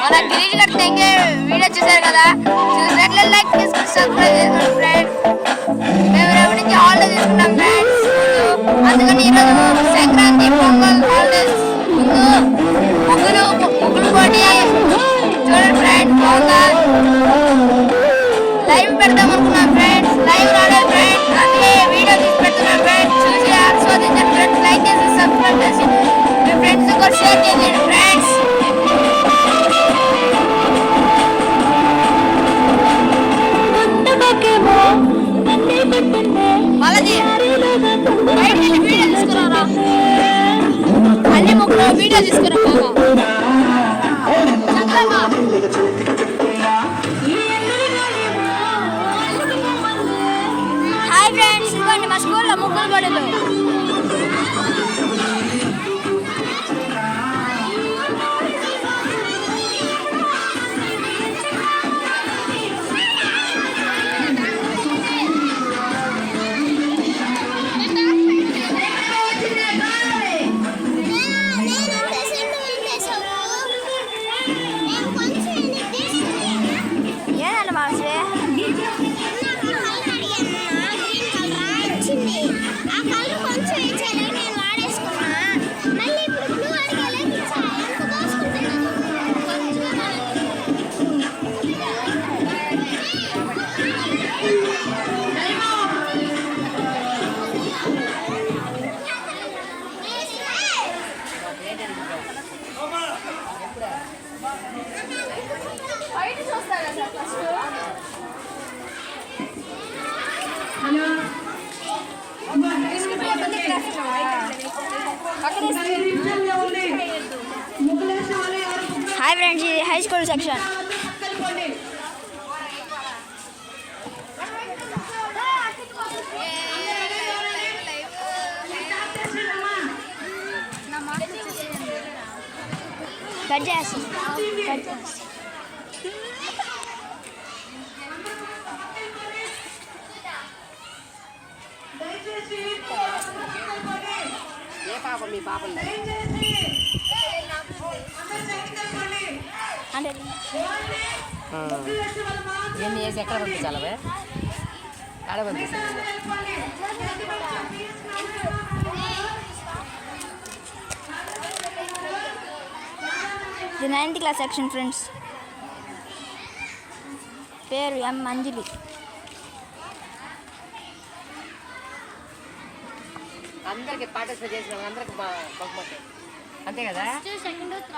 మన గిరీష్ గారు తెంగే వీడియో చూసారు కదా, చూసినట్లయితే లైక్ చేసుకుని సబ్స్క్రైబ్ చేసుకోండి ఫ్రెండ్స్. మేము రేపటి నుంచి హాలిడేస్ తీసుకున్నాం ఫ్రెండ్స్. అందుకని ఈరోజు సంక్రాంతి పొంగల్ హాలిడేస్ ముందు ముగ్గులు పోటీ చూడండి ఫ్రెండ్స్. బాగుందా? లైవ్ పెడదాం అనుకున్నాం ఫ్రెండ్స్, లైవ్ రాలేదు ఫ్రెండ్స్, అందుకే వీడియో తీసి పెడుతున్నాం ఫ్రెండ్స్. చూసి ఆస్వాదించండి ఫ్రెండ్స్, లైక్ చేసి సబ్స్క్రైబ్ చేసి మీ ఫ్రెండ్స్ కూడా షేర్ చేయండి ఫ్రెండ్స్. మళ్ళీ బయట వీడియో తీసుకురారా, అన్ని ముగ్గురు వీడియో తీసుకురా హాయ్ ఫ్రెండ్స్, ఇదిగోండి మా స్కూల్లో ముగ్గురు బడులు. హాయ్ ఫ్రెండ్స్, ఇది హై స్కూల్ సెక్షన్. కట్ చేసి ఏ పాప మీ పాప ఎన్ని వేసి ఎక్కడ పంపించాలి అవి ఆడ పంపిస్తాను. ఇది 9th క్లాస్ సెక్షన్ ఫ్రెండ్స్. పేరు ఎం అంజలి. అందరికి పార్టిసిపేట్ చేసిన అందరికి బహుమతి అంతే కదా. Second third